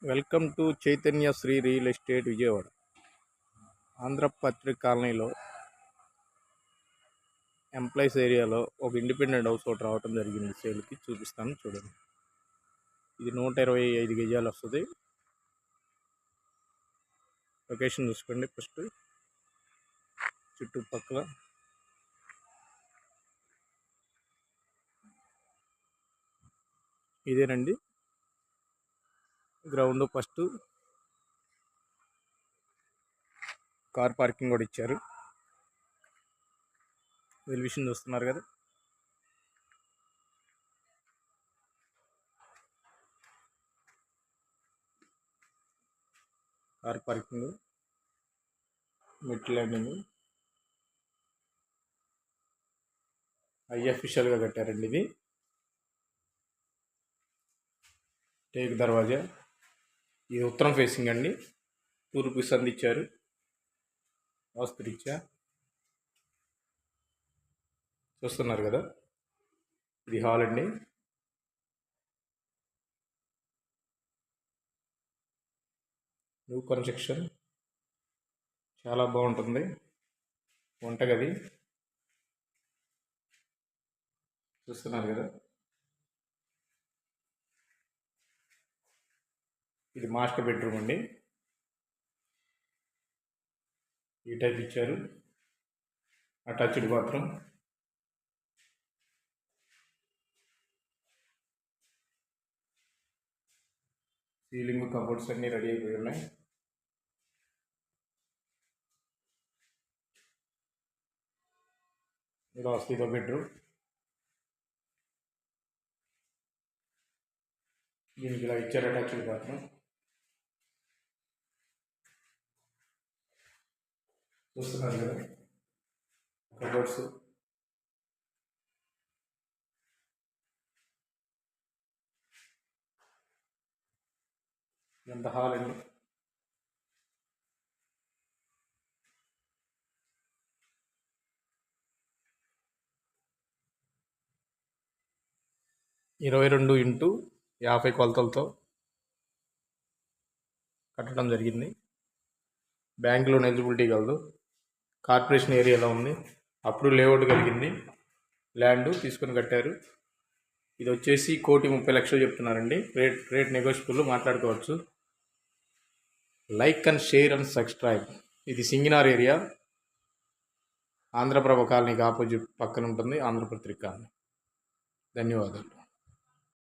Welcome to Chaitanya Shri real estate Vijayawada. Andhrapatrika కాలనీలో employees ఏరియాలో ఒక ఇండిపెండెంట్ హౌస్ ఒకటి రావడం జరిగింది. సేల్కి చూపిస్తాను చూడండి. ఇది 125 గజాలు వస్తుంది. లొకేషన్ చూసుకోండి. ఫస్ట్ చుట్టుపక్కల ఇదేనండి గ్రౌండ్. ఫస్ట్ కార్ పార్కింగ్ కూడా ఇచ్చారు. ఎలివేషన్ చూస్తున్నారు కదా. కార్ పార్కింగ్, మిడ్ ల్యాండింగ్ అఫీషియల్గా కట్టారండి. ఇది టేక్ దర్వాజా. ఇది ఉత్తరం ఫేసింగ్ అండి. తూర్పు సంది ఇచ్చారు వాస్తురీత్యా. చూస్తున్నారు కదా. ఇది హాల్ అండి. న్యూ కన్స్ట్రక్షన్, చాలా బాగుంటుంది. వంటగది చూస్తున్నారు కదా. ఇది మాస్టర్ బెడ్రూమ్ అండి. ఈ టైప్ ఇచ్చారు. Attached bathroom. సీలింగ్ కబోర్డ్స్ అన్నీ రెడీ అయిపోయి ఉన్నాయి. ఇదో బెడ్రూమ్. దీనికి ఇలా ఇచ్చారు అటాచ్డ్ బాత్రూమ్. చూస్తున్నారు కదా కబోర్డ్స్. ఎంత హాల్ అండి. ఇరవై 22x50 కొలతలతో కట్టడం జరిగింది. బ్యాంక్ లోన్ ఎలిజిబిలిటీ కలదు. కార్పొరేషన్ ఏరియాలో ఉంది. అప్పుడు లేఅవుట్ కలిగింది. ల్యాండ్ తీసుకొని కట్టారు. ఇది వచ్చేసి 1,30,00,000 చెప్తున్నారండి. రేట్ నెగోషియబుల్, మాట్లాడుకోవచ్చు. Like and share and subscribe. ఇది సింగినార్ ఏరియా, ఆంధ్రప్రభ కాలనీకి ఆపోజిట్ పక్కన ఉంటుంది ఆంధ్రపత్రిక కాలనీ. ధన్యవాదాలు.